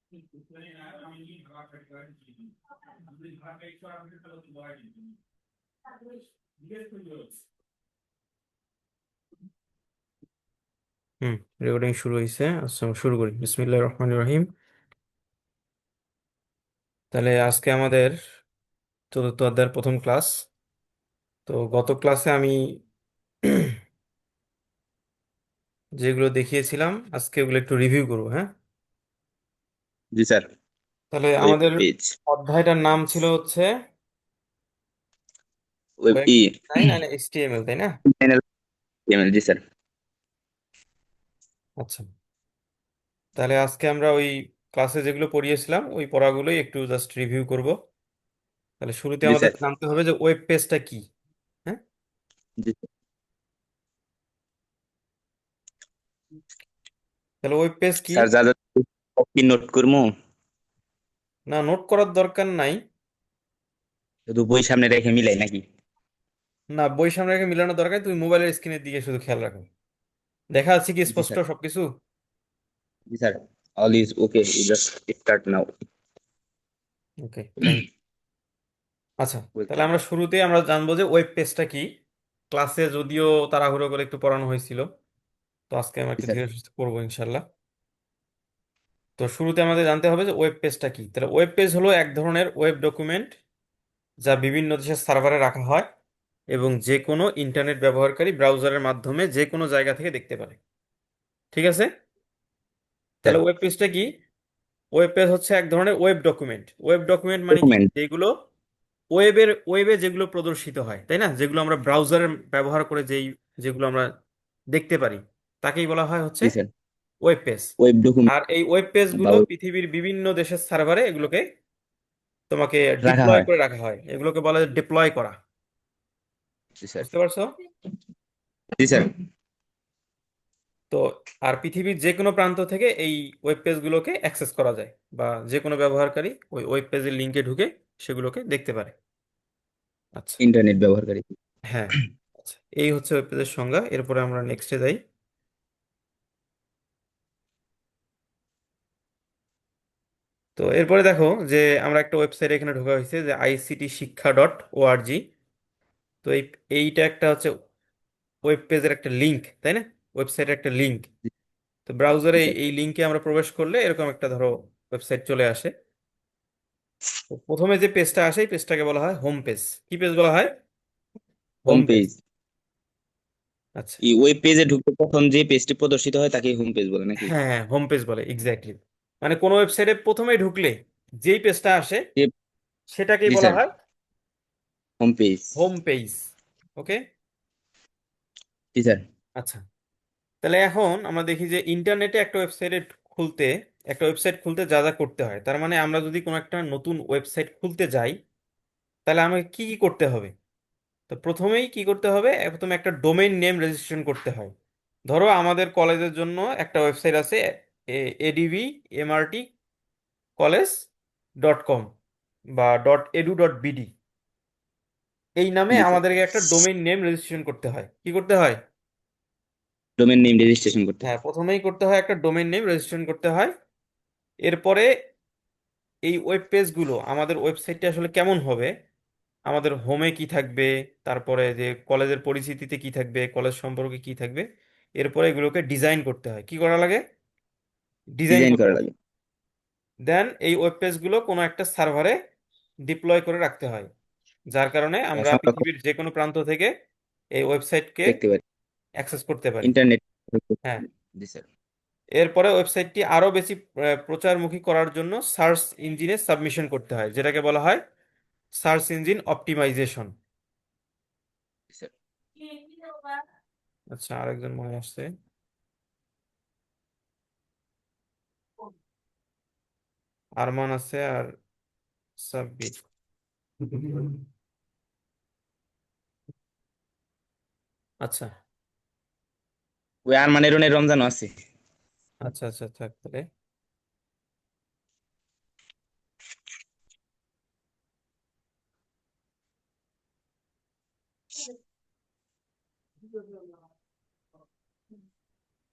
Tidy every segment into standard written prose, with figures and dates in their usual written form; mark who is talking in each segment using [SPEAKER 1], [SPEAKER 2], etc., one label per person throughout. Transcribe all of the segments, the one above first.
[SPEAKER 1] হুম, recording শুরু হয়েছে। আচ্ছা, শুরু করি। বিসমিল্লাহির রহমানির রহিম। তাহলে আজকে আমাদের চতুর্থ অধ্যায়ের প্রথম ক্লাস। তো গত ক্লাসে আমি যেগুলো দেখিয়েছিলাম আজকে ওগুলো একটু রিভিউ করবো, হ্যাঁ?
[SPEAKER 2] জি স্যার।
[SPEAKER 1] তাহলে
[SPEAKER 2] ওয়েব
[SPEAKER 1] আমাদের
[SPEAKER 2] পেজ,
[SPEAKER 1] অধ্যায়টার নাম ছিল হচ্ছে
[SPEAKER 2] web
[SPEAKER 1] web design and HTML, তাই না?
[SPEAKER 2] প্যানেল, জি স্যার।
[SPEAKER 1] আচ্ছা, তাহলে আজকে আমরা ওই ক্লাসে যেগুলো পড়িয়েছিলাম ওই পড়াগুলোই একটু জাস্ট রিভিউ করব। তাহলে শুরুতে
[SPEAKER 2] জি
[SPEAKER 1] আমাদের
[SPEAKER 2] স্যার।
[SPEAKER 1] জানতে হবে যে ওয়েব পেজটা কি। হ্যাঁ,
[SPEAKER 2] জি
[SPEAKER 1] তাহলে ওয়েব পেজ কি?
[SPEAKER 2] স্যার, যা যা কি নোট করবো,
[SPEAKER 1] না, নোট করার দরকার নাই।
[SPEAKER 2] শুধু বই সামনে রেখে মিলাই নাকি?
[SPEAKER 1] না, বই সামনে রেখে মিলানোর দরকার নেই, তুমি মোবাইলের স্ক্রিনের দিকে শুধু খেয়াল রাখো। দেখা যাচ্ছে কি
[SPEAKER 2] জি
[SPEAKER 1] স্পষ্ট
[SPEAKER 2] স্যার।
[SPEAKER 1] সবকিছু?
[SPEAKER 2] জি sir, all is okay, just start now.
[SPEAKER 1] Okay, thank you. আচ্ছা, তাহলে
[SPEAKER 2] ওয়েলকাম।
[SPEAKER 1] আমরা শুরুতেই আমরা জানবো যে ওয়েব পেজটা কি। ক্লাসে যদিও তাড়াহুড়ো করে একটু পড়ানো হয়েছিল, তো আজকে আমরা
[SPEAKER 2] জি
[SPEAKER 1] একটু
[SPEAKER 2] স্যার।
[SPEAKER 1] ধীরে সুস্থে পড়বো ইনশাল্লাহ। তো শুরুতে আমাদের জানতে হবে যে ওয়েব পেজটা কি। তাহলে ওয়েব পেজ হলো এক ধরনের ওয়েব ডকুমেন্ট যা বিভিন্ন দেশের সার্ভারে রাখা হয় এবং যে কোনো ইন্টারনেট ব্যবহারকারী ব্রাউজারের মাধ্যমে যে কোনো জায়গা থেকে দেখতে পারে। ঠিক আছে?
[SPEAKER 2] স্যার,
[SPEAKER 1] তাহলে ওয়েব পেজটা কি? ওয়েব পেজ হচ্ছে এক ধরনের ওয়েব ডকুমেন্ট। ওয়েব ডকুমেন্ট মানে কি?
[SPEAKER 2] ডকুমেন্ট।
[SPEAKER 1] যেগুলো ওয়েবে যেগুলো প্রদর্শিত হয়, তাই না, যেগুলো আমরা ব্রাউজারে ব্যবহার করে যেগুলো আমরা দেখতে পারি, তাকেই বলা হয় হচ্ছে
[SPEAKER 2] জি sir.
[SPEAKER 1] Web page.
[SPEAKER 2] Web document
[SPEAKER 1] আর এই ওয়েব
[SPEAKER 2] বা
[SPEAKER 1] পেজগুলো
[SPEAKER 2] web
[SPEAKER 1] পৃথিবীর বিভিন্ন দেশের সার্ভারে এগুলোকে তোমাকে
[SPEAKER 2] রাখা
[SPEAKER 1] ডিপ্লয়
[SPEAKER 2] হয়।
[SPEAKER 1] করে রাখা হয়। এগুলোকে বলা হয় ডিপ্লয় করা।
[SPEAKER 2] জি স্যার।
[SPEAKER 1] বুঝতে পারছো?
[SPEAKER 2] জি স্যার।
[SPEAKER 1] তো আর পৃথিবীর যে কোনো প্রান্ত থেকে এই ওয়েব পেজগুলোকে অ্যাক্সেস করা যায়, বা যে কোনো ব্যবহারকারী ওই ওয়েব পেজের লিঙ্কে ঢুকে সেগুলোকে দেখতে পারে। আচ্ছা,
[SPEAKER 2] ইন্টারনেট ব্যবহারকারী।
[SPEAKER 1] হ্যাঁ। আচ্ছা, এই হচ্ছে ওয়েব পেজের সংজ্ঞা। এরপরে আমরা নেক্সটে যাই। তো এরপরে দেখো যে আমরা একটা ওয়েবসাইট এখানে ঢোকা হয়েছে যে ICT শিক্ষা.org। তো এইটা একটা হচ্ছে ওয়েব পেজের একটা লিংক, তাই না? ওয়েবসাইটের একটা লিংক।
[SPEAKER 2] জি
[SPEAKER 1] তো
[SPEAKER 2] জি
[SPEAKER 1] ব্রাউজারে
[SPEAKER 2] স্যার।
[SPEAKER 1] এই লিংকে আমরা প্রবেশ করলে এরকম একটা ধরো ওয়েবসাইট চলে আসে। তো প্রথমে যে পেজটা আসে এই পেজটাকে বলা হয় হোম পেজ। কি পেজ বলা হয়?
[SPEAKER 2] Home
[SPEAKER 1] home page.
[SPEAKER 2] পেজ।
[SPEAKER 1] আচ্ছা,
[SPEAKER 2] এই ওয়েব পেজে ঢুকতে প্রথম যে পেজটি প্রদর্শিত হয় তাকে হোম পেজ বলে নাকি?
[SPEAKER 1] হ্যাঁ হ্যাঁ, হোম পেজ বলে, এক্স্যাক্টলি। মানে কোনো ওয়েবসাইটে প্রথমে ঢুকলে যেই পেজটা আসে সেটাকেই
[SPEAKER 2] জি
[SPEAKER 1] বলা
[SPEAKER 2] স্যার,
[SPEAKER 1] হয়
[SPEAKER 2] home page.
[SPEAKER 1] Home page. Okay.
[SPEAKER 2] জি স্যার।
[SPEAKER 1] আচ্ছা, তাহলে এখন আমরা দেখি যে ইন্টারনেটে একটা ওয়েবসাইট খুলতে যা যা করতে হয়। তার মানে আমরা যদি কোনো একটা নতুন ওয়েবসাইট খুলতে যাই তাহলে আমাকে কি কি করতে হবে? তো প্রথমেই কি করতে হবে? প্রথমে একটা ডোমেইন নেম রেজিস্ট্রেশন করতে হয়। ধরো আমাদের কলেজের জন্য একটা ওয়েবসাইট আছে, advmrtcollege.com বা .edu.bd, এই নামে
[SPEAKER 2] জি স্যার।
[SPEAKER 1] আমাদেরকে একটা ডোমেইন নেম রেজিস্ট্রেশন করতে হয়। কি করতে হয়?
[SPEAKER 2] ডোমেন নেম রেজিস্ট্রেশন করতে
[SPEAKER 1] হ্যাঁ,
[SPEAKER 2] হয়।
[SPEAKER 1] প্রথমেই করতে হয় একটা ডোমেইন নেম রেজিস্ট্রেশন করতে হয়। এরপরে এই ওয়েব পেজগুলো, আমাদের ওয়েবসাইটটা আসলে কেমন হবে, আমাদের হোমে কি থাকবে, তারপরে যে কলেজের পরিচিতিতে কি থাকবে, কলেজ সম্পর্কে কি থাকবে, এরপরে এগুলোকে ডিজাইন করতে হয়। কি করা লাগে? ডিজাইন
[SPEAKER 2] ডিজাইন
[SPEAKER 1] করতে
[SPEAKER 2] করা
[SPEAKER 1] হয়।
[SPEAKER 2] লাগে।
[SPEAKER 1] দেন এই ওয়েব পেজগুলো কোনো একটা সার্ভারে ডিপ্লয় করে রাখতে হয়, যার কারণে আমরা
[SPEAKER 2] সংরক্ষণ
[SPEAKER 1] পৃথিবীর যে কোনো প্রান্ত থেকে এই ওয়েবসাইটকে
[SPEAKER 2] দেখতে পারি।
[SPEAKER 1] অ্যাক্সেস করতে পারি।
[SPEAKER 2] ইন্টারনেট।
[SPEAKER 1] হ্যাঁ।
[SPEAKER 2] জি স্যার।
[SPEAKER 1] এরপরে ওয়েবসাইটটি আরো বেশি প্রচারমুখী করার জন্য সার্চ ইঞ্জিনে সাবমিশন করতে হয়, যেটাকে বলা হয় সার্চ ইঞ্জিন অপটিমাইজেশন।
[SPEAKER 2] জি স্যার।
[SPEAKER 1] আচ্ছা, আরেকজন মনে আসছে। আরমান আছে আর সাব্বির। আচ্ছা
[SPEAKER 2] ওই আরমানের রমজানও আছে।
[SPEAKER 1] আচ্ছা আচ্ছা, থাক তাহলে।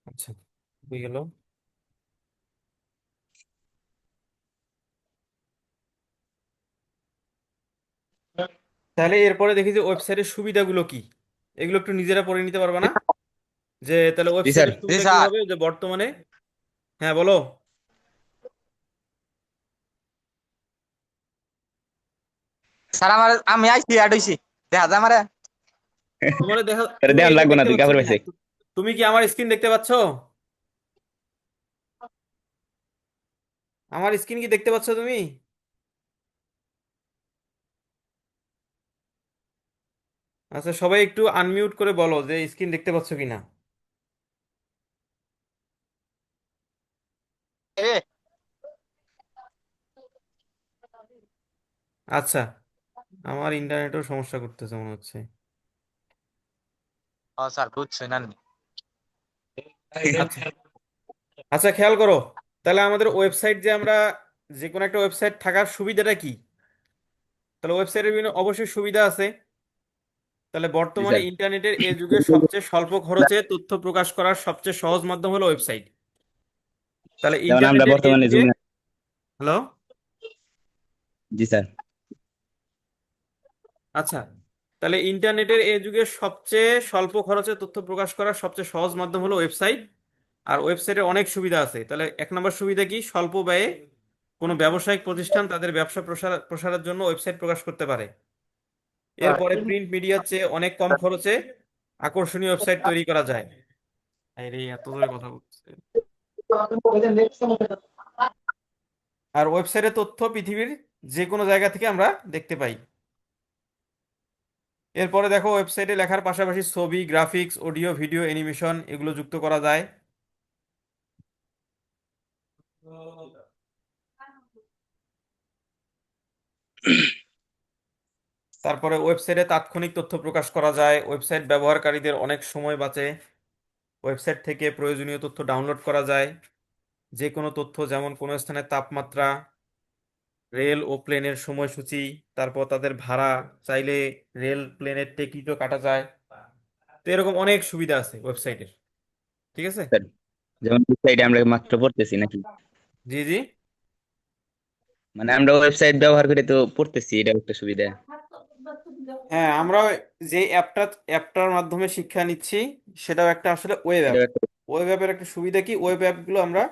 [SPEAKER 1] আচ্ছা, হয়ে গেল। তাহলে এরপরে দেখি যে ওয়েবসাইটের সুবিধাগুলো কি, এগুলো একটু নিজেরা পড়ে নিতে পারবে না? যে তাহলে
[SPEAKER 2] জি স্যার।
[SPEAKER 1] ওয়েবসাইটের
[SPEAKER 3] জি
[SPEAKER 1] সুবিধা কি
[SPEAKER 3] স্যার।
[SPEAKER 1] হবে যে বর্তমানে, হ্যাঁ বলো।
[SPEAKER 3] স্যার আমার আমি আইছি অ্যাড হইছি, দেখা যায় আমারে।
[SPEAKER 1] তোমার দেখা,
[SPEAKER 2] তোর
[SPEAKER 1] তুমি
[SPEAKER 2] দেওয়ান
[SPEAKER 1] এটা
[SPEAKER 2] লাগবো না,
[SPEAKER 1] দেখতে
[SPEAKER 2] তুই
[SPEAKER 1] পাচ্ছ
[SPEAKER 2] কাপড়
[SPEAKER 1] কি না?
[SPEAKER 2] পাইছে।
[SPEAKER 1] তুমি কি আমার স্ক্রিন দেখতে পাচ্ছ? আমার স্ক্রিন কি দেখতে পাচ্ছ তুমি? আচ্ছা, সবাই একটু আনমিউট করে বলো যে স্ক্রিন দেখতে পাচ্ছ কিনা।
[SPEAKER 3] এ
[SPEAKER 1] আচ্ছা, আমার ইন্টারনেটও সমস্যা করতেছে মনে হচ্ছে।
[SPEAKER 3] ও স্যার বুঝছি না।
[SPEAKER 1] আচ্ছা, আচ্ছা খেয়াল করো, তাহলে আমাদের ওয়েবসাইট যে আমরা, যে কোনো একটা ওয়েবসাইট থাকার সুবিধাটা কি? তাহলে ওয়েবসাইটের বিভিন্ন অবশ্যই সুবিধা আছে। তাহলে
[SPEAKER 2] জি
[SPEAKER 1] বর্তমানে
[SPEAKER 2] স্যার।
[SPEAKER 1] ইন্টারনেটের এই যুগে সবচেয়ে স্বল্প খরচে তথ্য প্রকাশ করার সবচেয়ে সহজ মাধ্যম হলো ওয়েবসাইট। তাহলে
[SPEAKER 2] যেমন আমরা
[SPEAKER 1] ইন্টারনেটের এই
[SPEAKER 2] বর্তমানে
[SPEAKER 1] যুগে,
[SPEAKER 2] জুম।
[SPEAKER 1] হ্যালো,
[SPEAKER 2] জি স্যার।
[SPEAKER 1] আচ্ছা, তাহলে ইন্টারনেটের এই যুগে সবচেয়ে স্বল্প খরচে তথ্য প্রকাশ করার সবচেয়ে সহজ মাধ্যম হলো ওয়েবসাইট। আর ওয়েবসাইটে অনেক সুবিধা আছে। তাহলে এক নম্বর সুবিধা কি? স্বল্প ব্যয়ে কোনো ব্যবসায়িক প্রতিষ্ঠান তাদের ব্যবসা প্রসারের জন্য ওয়েবসাইট প্রকাশ করতে পারে। এরপরে প্রিন্ট মিডিয়ার চেয়ে অনেক কম খরচে আকর্ষণীয় ওয়েবসাইট তৈরি করা যায়। আরে এত জোরে কথা বলছে। আর ওয়েবসাইটের তথ্য পৃথিবীর যে কোনো জায়গা থেকে আমরা দেখতে পাই। এরপরে দেখো, ওয়েবসাইটে লেখার পাশাপাশি ছবি, গ্রাফিক্স, অডিও, ভিডিও, অ্যানিমেশন এগুলো যুক্ত করা যায়। তারপরে ওয়েবসাইটে তাৎক্ষণিক তথ্য প্রকাশ করা যায়। ওয়েবসাইট ব্যবহারকারীদের অনেক সময় বাঁচে। ওয়েবসাইট থেকে প্রয়োজনীয় তথ্য ডাউনলোড করা যায়। যে কোনো তথ্য, যেমন কোনো স্থানের তাপমাত্রা, রেল ও প্লেনের সময়সূচি, তারপর তাদের ভাড়া, চাইলে রেল প্লেনের টিকিটও কাটা যায়। তো এরকম অনেক সুবিধা আছে ওয়েবসাইটের। ঠিক আছে।
[SPEAKER 2] স্যার, যেমন ওয়েবসাইটে আমরা মাত্র পড়তেছি নাকি?
[SPEAKER 1] জি জি।
[SPEAKER 2] মানে আমরা ওয়েবসাইট ব্যবহার করে তো পড়তেছি, এটা একটা সুবিধা।
[SPEAKER 1] হ্যাঁ, আমরা যে অ্যাপটার মাধ্যমে শিক্ষা নিচ্ছি, সেটাও একটা আসলে ওয়েব
[SPEAKER 2] এটা
[SPEAKER 1] অ্যাপ।
[SPEAKER 2] একটা।
[SPEAKER 1] ওয়েব অ্যাপের একটা সুবিধা কি, ওয়েব অ্যাপগুলো আমরা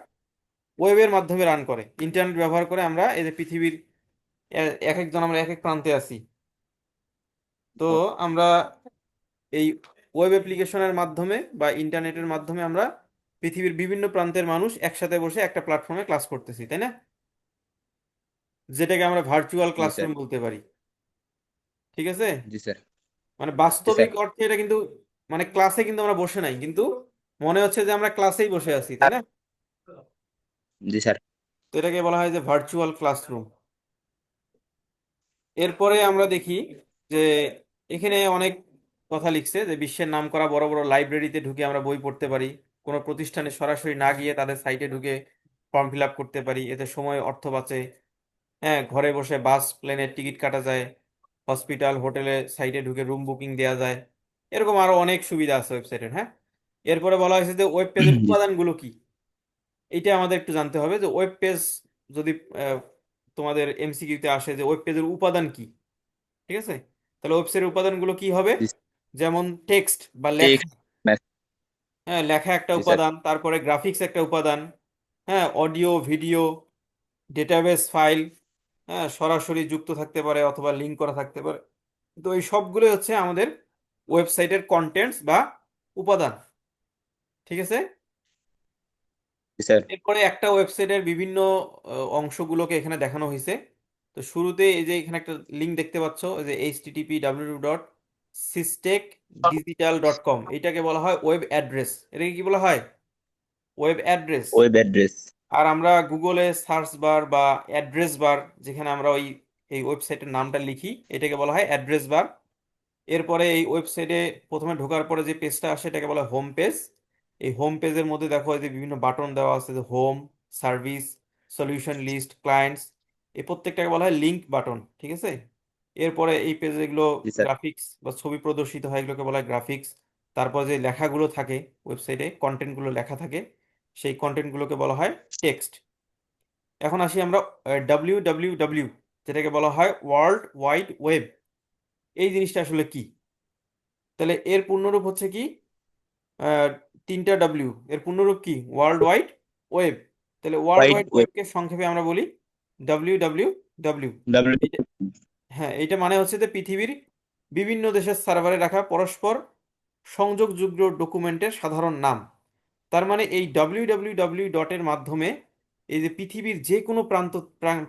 [SPEAKER 1] ওয়েবের মাধ্যমে রান করে, ইন্টারনেট ব্যবহার করে আমরা এই যে পৃথিবীর এক একজন আমরা এক এক প্রান্তে আছি। তো আমরা এই ওয়েব অ্যাপ্লিকেশনের মাধ্যমে বা ইন্টারনেটের মাধ্যমে আমরা পৃথিবীর বিভিন্ন প্রান্তের মানুষ একসাথে বসে একটা প্ল্যাটফর্মে ক্লাস করতেছি, তাই না? যেটাকে আমরা ভার্চুয়াল
[SPEAKER 2] জি স্যার।
[SPEAKER 1] ক্লাসরুম বলতে পারি। ঠিক আছে।
[SPEAKER 2] জি স্যার।
[SPEAKER 1] মানে
[SPEAKER 2] জি
[SPEAKER 1] বাস্তবিক
[SPEAKER 2] স্যার।
[SPEAKER 1] অর্থে এটা কিন্তু, মানে ক্লাসে কিন্তু আমরা বসে নাই, কিন্তু মনে হচ্ছে যে আমরা ক্লাসেই বসে আছি, তাই না?
[SPEAKER 2] জি স্যার।
[SPEAKER 1] তো এটাকে বলা হয় যে ভার্চুয়াল ক্লাসরুম। এরপরে আমরা দেখি যে এখানে অনেক কথা লিখছে যে বিশ্বের নামকরা বড় বড় লাইব্রেরিতে ঢুকে আমরা বই পড়তে পারি। কোনো প্রতিষ্ঠানে সরাসরি না গিয়ে তাদের সাইটে ঢুকে ফর্ম ফিল আপ করতে পারি, এতে সময় অর্থ বাঁচে। হ্যাঁ, ঘরে বসে বাস প্লেনের টিকিট কাটা যায়। হসপিটাল হোটেলে সাইটে ঢুকে রুম বুকিং দেওয়া যায়। এরকম আরো অনেক সুবিধা আছে ওয়েবসাইটের। হ্যাঁ, এরপরে বলা হয়েছে যে ওয়েব পেজের
[SPEAKER 2] জি
[SPEAKER 1] উপাদানগুলো কি। এইটা আমাদের একটু জানতে হবে যে ওয়েব পেজ যদি তোমাদের এমসিকিউতে আসে যে ওয়েব পেজের উপাদান কি। ঠিক আছে। তাহলে ওয়েবসাইটের উপাদানগুলো কি হবে?
[SPEAKER 2] জি।
[SPEAKER 1] যেমন টেক্সট বা লেখা।
[SPEAKER 2] Text message.
[SPEAKER 1] হ্যাঁ, লেখা একটা
[SPEAKER 2] জি স্যার।
[SPEAKER 1] উপাদান, তারপরে গ্রাফিক্স একটা উপাদান। হ্যাঁ, অডিও, ভিডিও, ডেটাবেস ফাইল, হ্যাঁ সরাসরি যুক্ত থাকতে পারে অথবা লিঙ্ক করা থাকতে পারে। তো এই সবগুলো হচ্ছে আমাদের ওয়েবসাইটের কন্টেন্টস বা উপাদান। ঠিক আছে।
[SPEAKER 2] জি স্যার।
[SPEAKER 1] এরপরে একটা ওয়েবসাইটের বিভিন্ন অংশগুলোকে এখানে দেখানো হয়েছে। তো শুরুতে এই যে এখানে একটা লিঙ্ক দেখতে পাচ্ছ, এই যে http://sistecdigital.com, এটাকে বলা হয় ওয়েব অ্যাড্রেস। এটাকে কি বলা হয়? Web address.
[SPEAKER 2] Web address.
[SPEAKER 1] আর আমরা গুগলে সার্চ বার বা অ্যাড্রেস বার, যেখানে আমরা ওই এই ওয়েবসাইটের নামটা লিখি, এটাকে বলা হয় অ্যাড্রেস বার। এরপরে এই ওয়েবসাইটে প্রথমে ঢোকার পরে যে পেজটা আসে এটাকে বলা হয় হোম পেজ। এই হোম পেজের মধ্যে দেখো এই যে বিভিন্ন বাটন দেওয়া আছে, যে home, service, solution list, clients, এই প্রত্যেকটাকে বলা হয় লিংক বাটন। ঠিক আছে। এরপরে এই পেজে এগুলো
[SPEAKER 2] জি স্যার।
[SPEAKER 1] গ্রাফিক্স বা ছবি প্রদর্শিত হয়, এগুলোকে বলা হয় গ্রাফিক্স। তারপর যে লেখাগুলো থাকে ওয়েবসাইটে, কন্টেন্টগুলো লেখা থাকে, সেই কন্টেন্টগুলোকে বলা হয় টেক্সট। এখন আসি আমরা WWW, যেটাকে বলা হয় ওয়ার্ল্ড ওয়াইড ওয়েব। এই জিনিসটা আসলে কি? তাহলে এর পূর্ণরূপ হচ্ছে কি? আহ, তিনটা ডব্লিউ, এর পূর্ণরূপ কি? World wide web. তাহলে ওয়ার্ল্ড
[SPEAKER 2] ওয়াইড
[SPEAKER 1] ওয়াইড
[SPEAKER 2] ওয়েব,
[SPEAKER 1] ওয়েবকে সংক্ষেপে আমরা বলি ডাব্লিউ ডাব্লিউ ডাব্লিউ।
[SPEAKER 2] ডাব্লিউ।
[SPEAKER 1] হ্যাঁ, এটা মানে হচ্ছে যে পৃথিবীর বিভিন্ন দেশের সার্ভারে রাখা পরস্পর সংযোগযোগ্য ডকুমেন্টের সাধারণ নাম। তার মানে এই ডাব্লিউ ডাব্লিউ ডাব্লিউ ডটের মাধ্যমে এই যে পৃথিবীর যে কোনো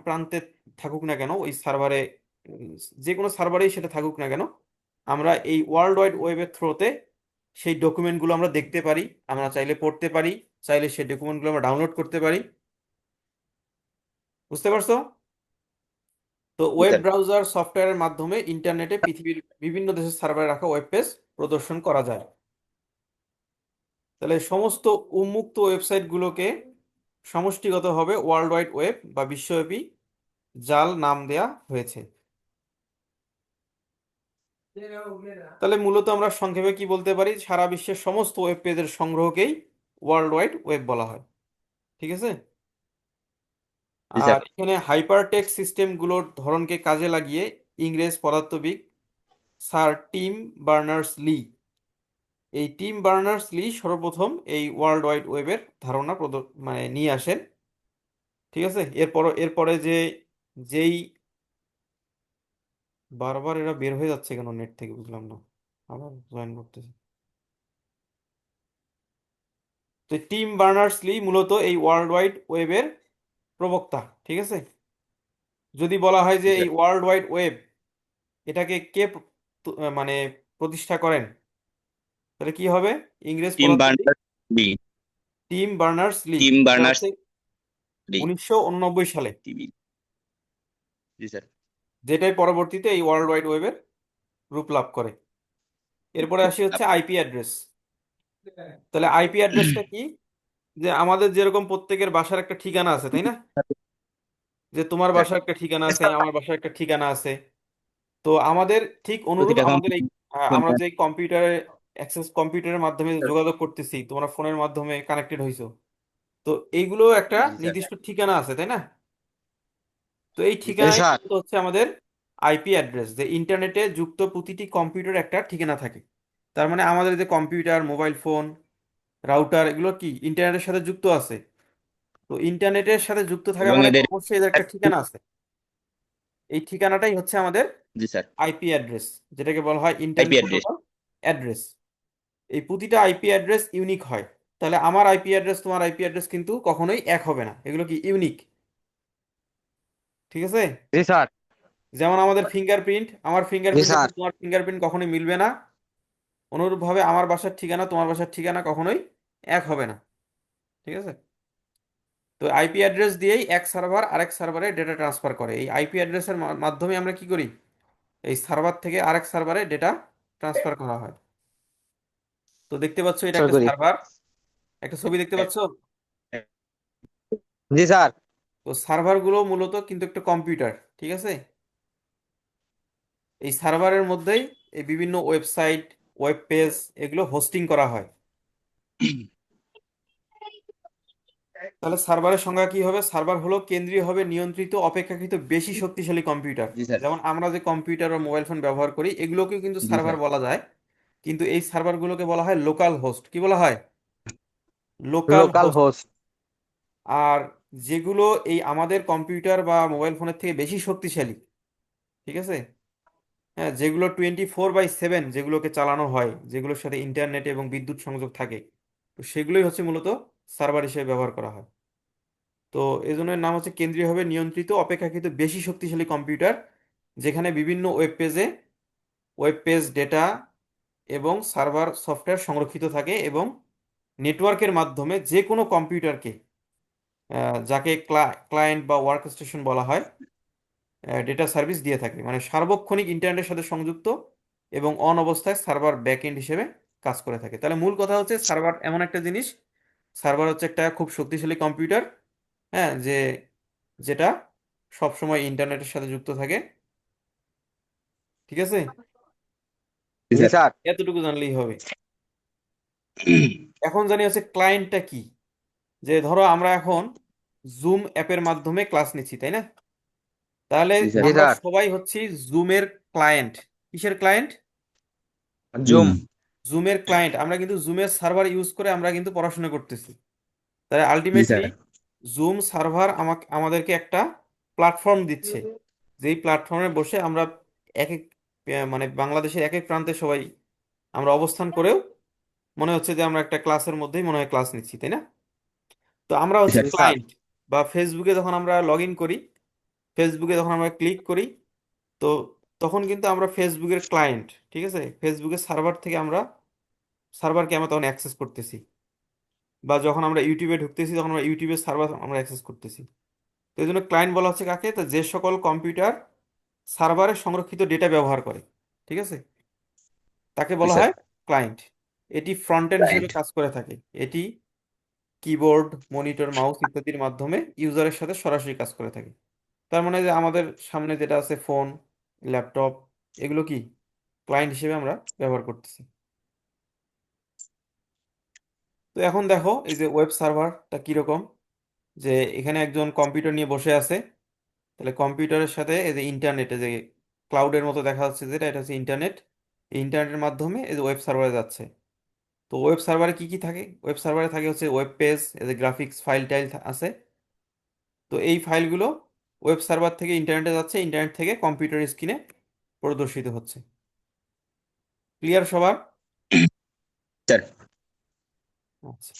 [SPEAKER 1] প্রান্তে থাকুক না কেন ওই সার্ভারে, যে কোনো সার্ভারেই সেটা থাকুক না কেন, আমরা এই ওয়ার্ল্ড ওয়াইড ওয়েবের থ্রোতে সেই ডকুমেন্টগুলো আমরা দেখতে পারি, আমরা চাইলে পড়তে পারি, চাইলে সেই ডকুমেন্টগুলো আমরা ডাউনলোড করতে পারি। বুঝতে পারছো? তো
[SPEAKER 2] জি
[SPEAKER 1] ওয়েব
[SPEAKER 2] স্যার।
[SPEAKER 1] ব্রাউজার সফটওয়্যারের মাধ্যমে ইন্টারনেটে পৃথিবীর বিভিন্ন দেশের সার্ভারে রাখা ওয়েব পেজ প্রদর্শন করা যায়। তাহলে সমস্ত উন্মুক্ত ওয়েবসাইটগুলোকে সমষ্টিগতভাবে ওয়ার্ল্ড ওয়াইড ওয়েব বা বিশ্বব্যাপী জাল নাম দেয়া হয়েছে। তাহলে মূলত আমরা সংক্ষেপে কি বলতে পারি? সারা বিশ্বের সমস্ত ওয়েব পেজের সংগ্রহকেই ওয়ার্ল্ড ওয়াইড ওয়েব বলা হয়। ঠিক আছে?
[SPEAKER 2] জি
[SPEAKER 1] আর
[SPEAKER 2] স্যার।
[SPEAKER 1] এখানে হাইপারটেক্সট সিস্টেমগুলোর ধরনকে কাজে লাগিয়ে ইংরেজ পদার্থবিদ স্যার টিম বার্নার্স লি, এই টিম বার্নার্স লি সর্বপ্রথম এই ওয়ার্ল্ড ওয়াইড ওয়েবের ধারণা মানে নিয়ে আসেন। ঠিক আছে? এরপরে যেই বারবার এরা বের হয়ে যাচ্ছে কেন নেট থেকে, বুঝলাম না, আবার জয়েন করতেছে। তো টিম বার্নার্স লি মূলত এই ওয়ার্ল্ড ওয়াইড ওয়েবের প্রবক্তা। ঠিক আছে? যদি বলা হয় যে
[SPEAKER 2] জি
[SPEAKER 1] এই
[SPEAKER 2] স্যার।
[SPEAKER 1] ওয়ার্ল্ড ওয়াইড ওয়েব এটাকে কে মানে প্রতিষ্ঠা করেন, তাহলে কি হবে? ইংরেজ
[SPEAKER 2] টিম
[SPEAKER 1] পদার্থবিদ
[SPEAKER 2] Berners Lee.
[SPEAKER 1] Tim Berners Lee.
[SPEAKER 2] Tim
[SPEAKER 1] এটা
[SPEAKER 2] বার্নার্স
[SPEAKER 1] হচ্ছে
[SPEAKER 2] লি
[SPEAKER 1] 1989 সালে,
[SPEAKER 2] টিভি। জি স্যার।
[SPEAKER 1] যেটাই পরবর্তীতে এই ওয়ার্ল্ড ওয়াইড ওয়েবের রূপ লাভ করে। এরপরে আসি হচ্ছে আইপি অ্যাড্রেস। তাহলে আইপি অ্যাড্রেসটা কি? যে আমাদের যেরকম প্রত্যেকের বাসার একটা ঠিকানা আছে, তাই না? যে তোমার
[SPEAKER 2] স্যার,
[SPEAKER 1] বাসার একটা ঠিকানা আছে, আমার বাসার একটা ঠিকানা আছে। তো আমাদের ঠিক অনুরূপ
[SPEAKER 2] প্রতিটা
[SPEAKER 1] আমাদের এই আমরা
[SPEAKER 2] কোম্পানি।
[SPEAKER 1] যে কম্পিউটারের মাধ্যমে যোগাযোগ করতেছি, তোমরা ফোনের মাধ্যমে কানেক্টেড হইছো, তো এইগুলো একটা
[SPEAKER 2] জি স্যার।
[SPEAKER 1] নির্দিষ্ট ঠিকানা আছে, তাই না? তো এই
[SPEAKER 2] জি
[SPEAKER 3] জি
[SPEAKER 2] স্যার।
[SPEAKER 1] ঠিকানাই
[SPEAKER 3] স্যার।
[SPEAKER 1] মূলত হচ্ছে আমাদের আইপি অ্যাড্রেস, যে ইন্টারনেটে যুক্ত প্রতিটি কম্পিউটার একটা ঠিকানা থাকে। তার মানে আমাদের যে কম্পিউটার, মোবাইল ফোন, রাউটার, এগুলো কি ইন্টারনেটের সাথে যুক্ত আছে। তো ইন্টারনেটের সাথে যুক্ত থাকা
[SPEAKER 2] এবং
[SPEAKER 1] মানে তো
[SPEAKER 2] এদের।
[SPEAKER 1] অবশ্যই এদের একটা ঠিকানা আছে। এই ঠিকানাটাই হচ্ছে আমাদের
[SPEAKER 2] জি স্যার।
[SPEAKER 1] আইপি অ্যাড্রেস, যেটাকে বলা হয়
[SPEAKER 2] IP
[SPEAKER 1] internet
[SPEAKER 2] address.
[SPEAKER 1] Protocol address. এই প্রতিটা আইপি অ্যাড্রেস ইউনিক হয়। তাহলে আমার আইপি অ্যাড্রেস তোমার আইপি অ্যাড্রেস কিন্তু কখনোই এক হবে না, এগুলো কি ইউনিক। ঠিক আছে?
[SPEAKER 3] জি স্যার।
[SPEAKER 1] যেমন আমাদের ফিঙ্গারপ্রিন্ট, আমার
[SPEAKER 3] জি
[SPEAKER 1] ফিঙ্গারপ্রিন্টের
[SPEAKER 3] স্যার।
[SPEAKER 1] সাথে তোমার ফিঙ্গারপ্রিন্ট কখনোই মিলবে না। অনুরূপভাবে আমার বাসার ঠিকানা তোমার বাসার ঠিকানা কখনোই এক হবে না। ঠিক আছে? তো আইপি অ্যাড্রেস দিয়েই এক সার্ভার আরেক সার্ভারে ডেটা ট্রান্সফার করে। এই আইপি অ্যাড্রেসের মাধ্যমে আমরা কি করি? এই সার্ভার থেকে আরেক সার্ভারে ডেটা ট্রান্সফার করা হয়। তো দেখতে পাচ্ছ এটা
[SPEAKER 3] স্যার
[SPEAKER 1] একটা
[SPEAKER 3] করি।
[SPEAKER 1] সার্ভার, একটা ছবি দেখতে পাচ্ছ।
[SPEAKER 3] জি স্যার।
[SPEAKER 1] তো সার্ভারগুলো মূলত কিন্তু একটা কম্পিউটার। ঠিক আছে? এই সার্ভারের মধ্যেই এই বিভিন্ন ওয়েবসাইট, ওয়েব পেজ, এগুলো হোস্টিং করা হয়। তাহলে সার্ভারের সংজ্ঞা কি হবে? সার্ভার হলো কেন্দ্রীয়ভাবে নিয়ন্ত্রিত অপেক্ষাকৃত বেশি শক্তিশালী কম্পিউটার।
[SPEAKER 2] জি স্যার।
[SPEAKER 1] যেমন আমরা যে কম্পিউটার বা মোবাইল ফোন ব্যবহার করি এগুলোকেও কিন্তু
[SPEAKER 2] জি
[SPEAKER 1] সার্ভার
[SPEAKER 2] স্যার।
[SPEAKER 1] বলা যায়। কিন্তু এই সার্ভারগুলোকে বলা হয় লোকাল হোস্ট। কি বলা হয়? Local
[SPEAKER 3] local
[SPEAKER 1] host.
[SPEAKER 3] হোস্ট।
[SPEAKER 1] আর যেগুলো এই আমাদের কম্পিউটার বা মোবাইল ফোনের থেকে বেশি শক্তিশালী, ঠিক আছে, হ্যাঁ, যেগুলো 24/7 যেগুলোকে চালানো হয়, যেগুলোর সাথে ইন্টারনেট এবং বিদ্যুৎ সংযোগ থাকে, তো সেগুলোই হচ্ছে মূলত সার্ভার হিসেবে ব্যবহার করা হয়। তো এই জন্য এর নাম হচ্ছে কেন্দ্রীয়ভাবে নিয়ন্ত্রিত অপেক্ষাকৃত বেশি শক্তিশালী কম্পিউটার, যেখানে বিভিন্ন ওয়েব পেজ ডেটা এবং সার্ভার সফটওয়্যার সংরক্ষিত থাকে এবং নেটওয়ার্কের মাধ্যমে যে কোনো কম্পিউটারকে, যাকে ক্লায়েন্ট বা ওয়ার্ক স্টেশন বলা হয়, ডেটা সার্ভিস দিয়ে থাকে। মানে সার্বক্ষণিক ইন্টারনেটের সাথে সংযুক্ত এবং অন অবস্থায় সার্ভার ব্যাকএন্ড হিসেবে কাজ করে থাকে। তাহলে মূল কথা হচ্ছে সার্ভার এমন একটা জিনিস, সার্ভার হচ্ছে একটা খুব শক্তিশালী কম্পিউটার, হ্যাঁ, যেটা সবসময় ইন্টারনেটের সাথে যুক্ত থাকে। ঠিক আছে?
[SPEAKER 2] জি
[SPEAKER 3] জি
[SPEAKER 2] স্যার।
[SPEAKER 3] স্যার।
[SPEAKER 1] এতটুকু জানলেই হবে। এখন জানি হচ্ছে ক্লায়েন্টটা কি। যে ধরো আমরা এখন জুম অ্যাপের মাধ্যমে ক্লাস নিচ্ছি, তাই না? তাহলে
[SPEAKER 2] জি স্যার।
[SPEAKER 3] জি
[SPEAKER 1] আমরা
[SPEAKER 3] স্যার।
[SPEAKER 1] সবাই হচ্ছি জুমের ক্লায়েন্ট। কিসের ক্লায়েন্ট?
[SPEAKER 2] জুম।
[SPEAKER 3] জুম।
[SPEAKER 1] জুমের ক্লায়েন্ট। আমরা কিন্তু জুমের সার্ভার ইউজ করে আমরা কিন্তু পড়াশোনা করতেছি। তাই
[SPEAKER 2] জি
[SPEAKER 1] আলটিমেটলি
[SPEAKER 2] স্যার।
[SPEAKER 1] জুম সার্ভার আমাদেরকে একটা প্ল্যাটফর্ম দিচ্ছে, যেই প্ল্যাটফর্মে বসে আমরা এক এক মানে বাংলাদেশের এক এক প্রান্তে সবাই আমরা অবস্থান করেও মনে হচ্ছে যে আমরা একটা ক্লাসের মধ্যেই মনে হয় ক্লাস নিচ্ছি, তাই না? তো আমরা
[SPEAKER 2] জি
[SPEAKER 1] হচ্ছে
[SPEAKER 2] স্যার।
[SPEAKER 1] ক্লায়েন্ট। বা ফেসবুকে যখন আমরা লগ ইন করি, ফেসবুকে যখন আমরা ক্লিক করি, তো তখন কিন্তু আমরা ফেসবুকের ক্লায়েন্ট, ঠিক আছে? ফেসবুকের সার্ভার থেকে আমরা সার্ভারকে আমরা তখন অ্যাক্সেস করতেছি। বা যখন আমরা ইউটিউবে ঢুকতেছি তখন আমরা ইউটিউবের সার্ভার আমরা অ্যাক্সেস করতেছি। তো এই জন্য ক্লায়েন্ট বলা হচ্ছে কাকে? তো যে সকল কম্পিউটার সার্ভারে সংরক্ষিত ডেটা ব্যবহার করে, ঠিক আছে, তাকে
[SPEAKER 2] জি
[SPEAKER 1] বলা
[SPEAKER 2] স্যার।
[SPEAKER 1] হয় ক্লায়েন্ট। এটি ফ্রন্ট এন্ড হিসেবে
[SPEAKER 2] ক্লায়েন্ট।
[SPEAKER 1] কাজ করে থাকে। এটি কিবোর্ড, মনিটর, মাউস ইত্যাদির মাধ্যমে ইউজারের সাথে সরাসরি কাজ করে থাকে। তার মানে যে আমাদের সামনে যেটা আছে ফোন, ল্যাপটপ, এগুলো কি ক্লায়েন্ট হিসেবে আমরা ব্যবহার করতেছি। তো এখন দেখো এই যে ওয়েব সার্ভারটা কিরকম, যে এখানে একজন কম্পিউটার নিয়ে বসে আছে। তাহলে কম্পিউটারের সাথে এই যে ইন্টারনেটে যে ক্লাউডের মতো দেখা যাচ্ছে, যেটা এটা হচ্ছে ইন্টারনেট। এই ইন্টারনেটের মাধ্যমে এই যে ওয়েব সার্ভারে যাচ্ছে। তো ওয়েব সার্ভারে কি কি থাকে? ওয়েব সার্ভারে থাকে হচ্ছে ওয়েব পেজ, এই যে গ্রাফিক্স ফাইল টাইল আছে। তো এই ফাইলগুলো ওয়েব সার্ভার থেকে ইন্টারনেটে যাচ্ছে, ইন্টারনেট থেকে কম্পিউটার স্ক্রিনে প্রদর্শিত হচ্ছে। ক্লিয়ার সবার?
[SPEAKER 2] স্যার।
[SPEAKER 1] আচ্ছা।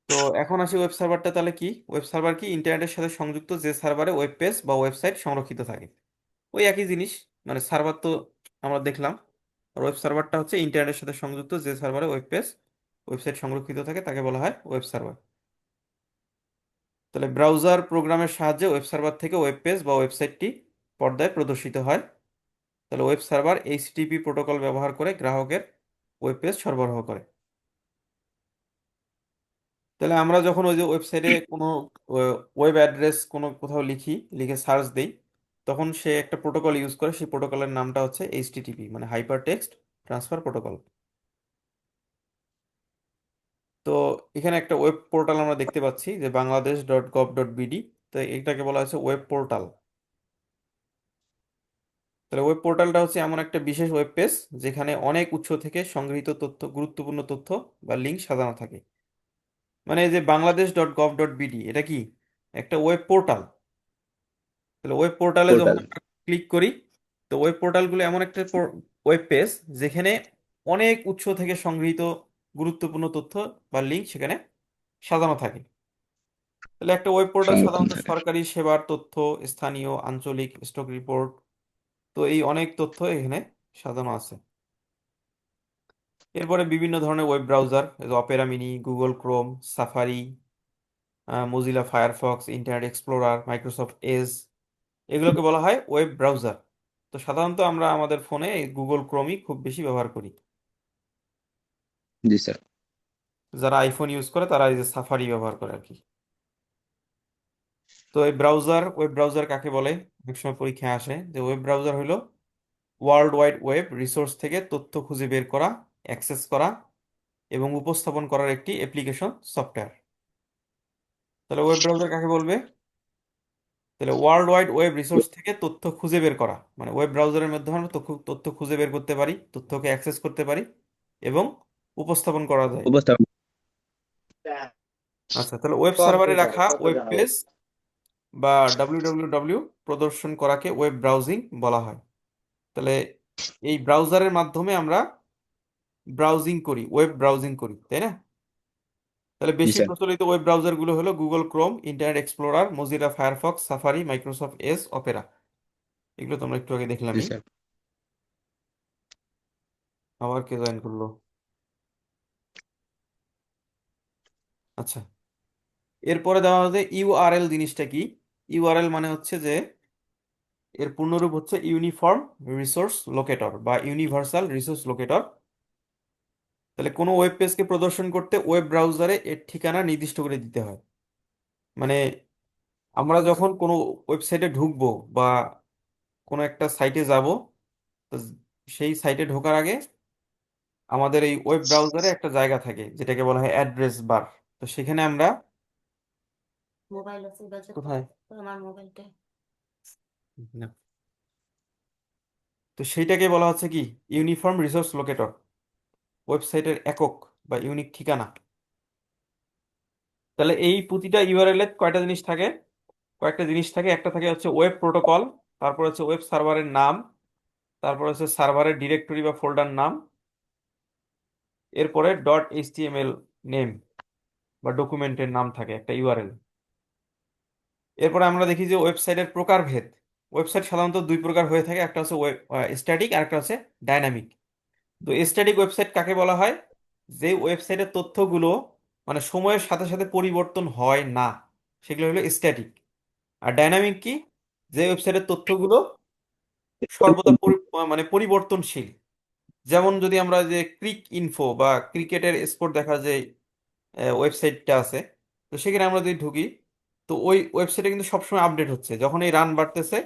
[SPEAKER 1] তো এখন আসি ওয়েব সার্ভারটা তাহলে কি? ওয়েব সার্ভার কি? ইন্টারনেটের সাথে সংযুক্ত যে সার্ভারে ওয়েব পেজ বা ওয়েবসাইট সংরক্ষিত থাকে। ওই একই জিনিস, মানে সার্ভার তো আমরা দেখলাম। আর ওয়েব সার্ভারটা হচ্ছে ইন্টারনেটের সাথে সংযুক্ত যে সার্ভারে ওয়েব পেজ ওয়েবসাইট সংরক্ষিত থাকে, তাকে বলা হয় ওয়েব সার্ভার। তাহলে ব্রাউজার প্রোগ্রামের সাহায্যে ওয়েব সার্ভার থেকে ওয়েব পেজ বা ওয়েবসাইটটি পর্দায় প্রদর্শিত হয়। তাহলে ওয়েব সার্ভার এইচটিটিপি প্রোটোকল ব্যবহার করে গ্রাহকের ওয়েব পেজ সরবরাহ করে। তাহলে আমরা যখন ওই যে ওয়েবসাইটে কোনো ওয়েব অ্যাড্রেস কোনো কোথাও লিখি, লিখে সার্চ দেই, তখন সে একটা প্রোটোকল ইউজ করে। সেই প্রোটোকলের নামটা হচ্ছে এইচটিটিপি, মানে হাইপার টেক্সট ট্রান্সফার প্রোটোকল। তো এখানে একটা ওয়েব পোর্টাল আমরা দেখতে পাচ্ছি, যে bangladesh.gov.bd। তো এটাকে বলা হচ্ছে ওয়েব পোর্টাল। তাহলে ওয়েব পোর্টালটা হচ্ছে এমন একটা বিশেষ ওয়েব পেজ যেখানে অনেক উৎস থেকে সংগৃহীত তথ্য, গুরুত্বপূর্ণ তথ্য বা লিঙ্ক সাজানো থাকে। মানে এই যে bangladesh.gov.bd, এটা কি একটা ওয়েব পোর্টাল। তাহলে ওয়েব পোর্টালে যখন
[SPEAKER 2] পোর্টাল।
[SPEAKER 1] আমরা ক্লিক করি, তো ওয়েব পোর্টালগুলো এমন একটা ওয়েব পেজ যেখানে অনেক উৎস থেকে সংগৃহীত গুরুত্বপূর্ণ তথ্য বা লিঙ্ক সেখানে সাজানো থাকে। তাহলে একটা ওয়েব পোর্টাল
[SPEAKER 2] সংরক্ষণ
[SPEAKER 1] সাধারণত
[SPEAKER 2] থাকে।
[SPEAKER 1] সরকারি সেবার তথ্য, স্থানীয়, আঞ্চলিক, স্টক রিপোর্ট, তো এই অনেক তথ্য এখানে সাজানো আছে। এরপরে বিভিন্ন ধরনের web browser, Opera mini, Google Chrome, safari, Mozilla Firefox, internet explorer, Microsoft Edge, এগুলোকে বলা হয় ওয়েব ব্রাউজার। তো সাধারণত আমরা আমাদের ফোনে গুগল ক্রোমই খুব বেশি ব্যবহার করি।
[SPEAKER 2] জি স্যার।
[SPEAKER 1] যারা আইফোন ইউজ করে তারা এই যে সাফারি ব্যবহার করে আর কি। তো এই ওয়েব ব্রাউজার কাকে বলে? অনেক সময় পরীক্ষায় আসে যে ওয়েব ব্রাউজার হলো ওয়ার্ল্ড ওয়াইড ওয়েব রিসোর্স থেকে তথ্য খুঁজে বের করা, অ্যাক্সেস করা এবং উপস্থাপন করার একটি অ্যাপ্লিকেশন সফটওয়্যার। তাহলে ওয়েব ব্রাউজার কাকে বলবে? তাহলে ওয়ার্ল্ড ওয়াইড ওয়েব রিসোর্স থেকে তথ্য খুঁজে বের করা, মানে ওয়েব ব্রাউজারের মাধ্যমে আমরা তথ্য খুঁজে বের করতে পারি, তথ্যকে অ্যাক্সেস করতে পারি এবং উপস্থাপন করা যায়।
[SPEAKER 2] উপস্থাপন।
[SPEAKER 1] আচ্ছা, তাহলে ওয়েব সার্ভারে রাখা ওয়েব পেজ বা ডাব্লিউ প্রদর্শন করাকে ওয়েব ব্রাউজিং বলা হয়। তাহলে এই ব্রাউজারের মাধ্যমে আমরা ব্রাউজিং করি, ওয়েব ব্রাউজিং করি, তাই না? তাহলে
[SPEAKER 2] জি
[SPEAKER 1] বেশি
[SPEAKER 2] স্যার।
[SPEAKER 1] প্রচলিত ওয়েব ব্রাউজারগুলো হলো Google Chrome, internet explorer, Mozilla Firefox, safari, Microsoft Edge, Opera. এগুলো তোমরা একটু আগে
[SPEAKER 2] জি
[SPEAKER 1] দেখলামই।
[SPEAKER 2] স্যার।
[SPEAKER 1] আবার কে জয়েন করলো? আচ্ছা, এরপরে দেওয়া হচ্ছে ইউআরএল জিনিসটা কি? ইউআরএল মানে হচ্ছে যে এর পূর্ণরূপ হচ্ছে ইউনিফর্ম রিসোর্স লোকেটর বা ইউনিভার্সাল রিসোর্স লোকেটর। তাহলে কোনো ওয়েব পেজকে প্রদর্শন করতে ওয়েব ব্রাউজারে এর ঠিকানা নির্দিষ্ট করে দিতে হয়। মানে আমরা যখন কোনো ওয়েবসাইটে ঢুকবো বা কোনো একটা সাইটে যাব, তো সেই সাইটে ঢোকার আগে আমাদের এই ওয়েব ব্রাউজারে একটা জায়গা থাকে যেটাকে বলা হয় অ্যাড্রেস বার। তো সেখানে আমরা কোথায়? না। তো সেইটাকে বলা হচ্ছে কি ইউনিফর্ম রিসোর্স লোকেটর, ওয়েবসাইটের একক বা ইউনিক ঠিকানা। তাহলে এই প্রতিটা ইউআরএল এ কয়টা জিনিস থাকে? কয়েকটা জিনিস থাকে। একটা থাকে হচ্ছে ওয়েব প্রোটোকল, তারপর হচ্ছে ওয়েব সার্ভারের নাম, তারপর হচ্ছে সার্ভারের ডিরেক্টরি বা ফোল্ডার নাম, এরপরে ডট এইচটিএমএল নেম বা ডকুমেন্টের নাম থাকে একটা ইউআরএল। এরপরে আমরা দেখি যে ওয়েবসাইটের প্রকারভেদ। ওয়েবসাইট সাধারণত দুই প্রকার হয়ে থাকে, একটা হচ্ছে ওয়েব স্ট্যাটিক আর একটা হচ্ছে ডাইনামিক। তো স্ট্যাটিক ওয়েবসাইট কাকে বলা হয়? যে ওয়েবসাইটের তথ্যগুলো মানে সময়ের সাথে সাথে পরিবর্তন হয় না, সেগুলো হলো স্ট্যাটিক। আর ডাইনামিক কি? যে ওয়েবসাইটের তথ্যগুলো সর্বদা মানে পরিবর্তনশীল। যেমন যদি আমরা যে ক্রিক ইনফো বা ক্রিকেটের স্পোর্ট দেখা যে ওয়েবসাইটটা আছে, তো সেখানে আমরা যদি ঢুকি, তো ওই ওয়েবসাইটে কিন্তু সবসময় আপডেট হচ্ছে। যখন এই রান বাড়তেছে,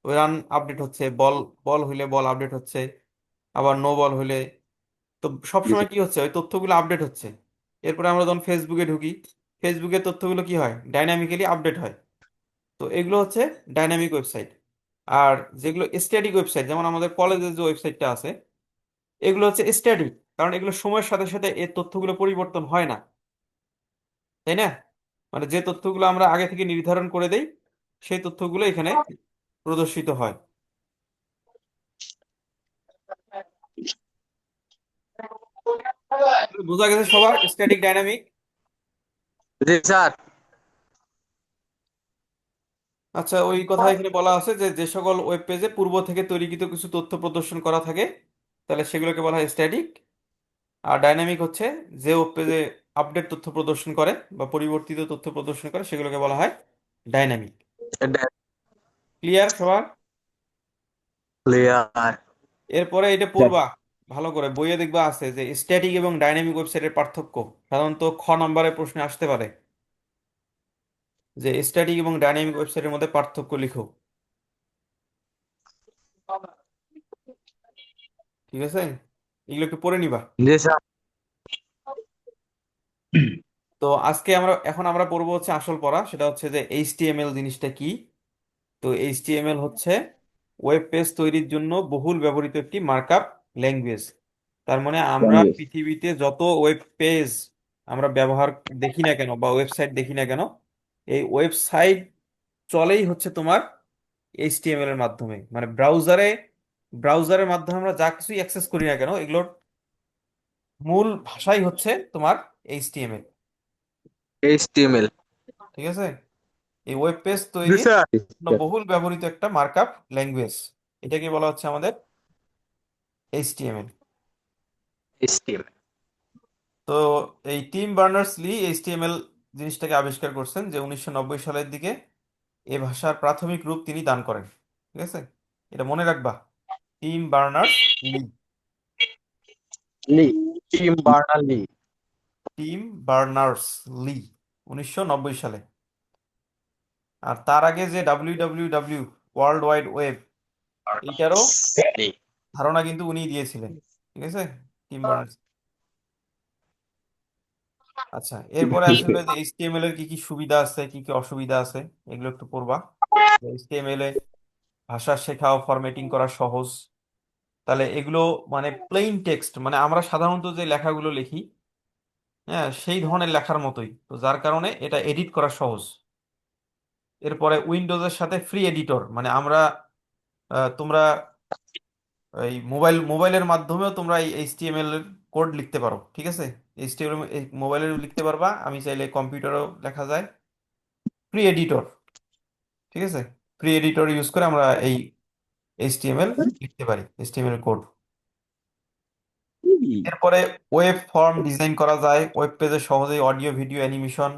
[SPEAKER 1] ওই রান আপডেট হচ্ছে, বল বল হইলে বল আপডেট হচ্ছে, আবার নো বল হইলে। তো সবসময় কি হচ্ছে, ওই তথ্যগুলো আপডেট হচ্ছে। এরপরে আমরা যখন ফেসবুকে ঢুকি, ফেসবুকের তথ্যগুলো কি হয়, ডাইনামিক্যালি আপডেট হয়। তো এগুলো হচ্ছে ডাইনামিক ওয়েবসাইট। আর যেগুলো স্ট্যাটিক ওয়েবসাইট, যেমন আমাদের কলেজের যে ওয়েবসাইটটা আছে, এগুলো হচ্ছে স্ট্যাটিক, কারণ এগুলো সময়ের সাথে সাথে এর তথ্যগুলো পরিবর্তন হয় না, তাই না? মানে যে তথ্যগুলো আমরা আগে থেকে নির্ধারণ করে দেই, সেই তথ্যগুলো এখানে প্রদর্শিত হয়। বোঝা গেছে সবার স্ট্যাটিক ডাইনামিক?
[SPEAKER 3] জি স্যার।
[SPEAKER 1] আচ্ছা, ওই কথা এখানে বলা আছে যে যে সকল ওয়েব পেজে পূর্ব থেকে তৈরিকৃত কিছু তথ্য প্রদর্শন করা থাকে, তাহলে সেগুলোকে বলা হয় স্ট্যাটিক। আর ডাইনামিক হচ্ছে যে ওয়েব পেজে আপডেট তথ্য প্রদর্শন করে বা পরিবর্তিত তথ্য প্রদর্শন করে, সেগুলোকে বলা হয় ডাইনামিক। ক্লিয়ার সবার?
[SPEAKER 3] ক্লিয়ার।
[SPEAKER 1] এরপরে এটা পড়বা ভালো করে, বইয়ে দেখবা আছে যে স্ট্যাটিক এবং ডাইনামিক ওয়েবসাইটের পার্থক্য। সাধারণত খ নম্বরের প্রশ্নে আসতে পারে যে স্ট্যাটিক এবং ডাইনামিক ওয়েবসাইটের মধ্যে পার্থক্য লিখো। ঠিক আছে, এগুলো একটু পড়ে নিবা।
[SPEAKER 3] জি স্যার।
[SPEAKER 1] তো আজকে এখন আমরা পড়বো হচ্ছে আসল পড়া, সেটা হচ্ছে যে এইচটিএমএল জিনিসটা কি। তো এইচটিএমএল হচ্ছে ওয়েব পেজ তৈরির জন্য বহুল ব্যবহৃত একটি মার্কআপ ল্যাঙ্গুয়েজ। তার মানে আমরা পৃথিবীতে যত ওয়েব পেজ আমরা ব্যবহার দেখি না কেন বা ওয়েবসাইট দেখি না কেন, এই ওয়েবসাইট চলেই হচ্ছে তোমার এইচটিএমএল এর মাধ্যমে। মানে ব্রাউজারের মাধ্যমে আমরা যা কিছুই অ্যাক্সেস করি না কেন, এগুলোর মূল ভাষাই হচ্ছে তোমার এইচটিএমএল।
[SPEAKER 3] এইচটিএমএল।
[SPEAKER 1] ঠিক আছে, এই ওয়েব পেজ
[SPEAKER 3] জি
[SPEAKER 1] তৈরির
[SPEAKER 3] স্যার।
[SPEAKER 1] জন্য বহুল ব্যবহৃত একটা মার্কআপ ল্যাঙ্গুয়েজ, এটাকে বলা হচ্ছে আমাদের এইচটিএমএল।
[SPEAKER 3] এইচটিএমএল।
[SPEAKER 1] তো এই টিম বার্নার্স লি এইচটিএমএল জিনিসটাকে আবিষ্কার করছেন যে 1990 সালের দিকে। এ ভাষার প্রাথমিক রূপ তিনি দান করেন। ঠিক আছে, এটা মনে রাখবা, টিম বার্নার্স লি।
[SPEAKER 3] লি। টিম বার্নার লি।
[SPEAKER 1] টিম বার্নার্স লি, 1990 সালে। আর তার আগে যে ডাব্লিউ ওয়ার্ল্ড ওয়াইড ওয়েব, এইটারও
[SPEAKER 3] লি।
[SPEAKER 1] ধারণা কিন্তু উনিই দিয়েছিলেন। ঠিক আছে, টিম বার্নার্স। আচ্ছা, এরপরে আসলে যে এইচটিএমএল এর কি কি সুবিধা আছে কি কি অসুবিধা আছে, এগুলো একটু পড়বা। এইচটিএমএল এ ভাষা শেখা ও ফরম্যাটিং করা সহজ। তাহলে এগুলো মানে প্লেইন টেক্সট, মানে আমরা সাধারণত যে লেখাগুলো লিখি, হ্যাঁ, সেই ধরনের লেখার মতোই, তো যার কারণে এটা এডিট করা সহজ। এরপরে উইন্ডোজের সাথে ফ্রি এডিটর, মানে তোমরা এই মোবাইলের মাধ্যমেও তোমরা এই এইচটিএমএল এর কোড লিখতে পারো। ঠিক আছে, এইচটিএমএল মোবাইলেও লিখতে পারবা, আমি চাইলে কম্পিউটারেও লেখা যায়। ফ্রি এডিটর, ঠিক আছে, ফ্রি এডিটর ইউজ করে আমরা এই এইচটিএমএল লিখতে পারি, এইচটিএমএল কোড। এরপরে ওয়েব ফর্ম ডিজাইন করা যায়, ওয়েব পেজে সহজেই অডিও ভিডিও অ্যানিমেশন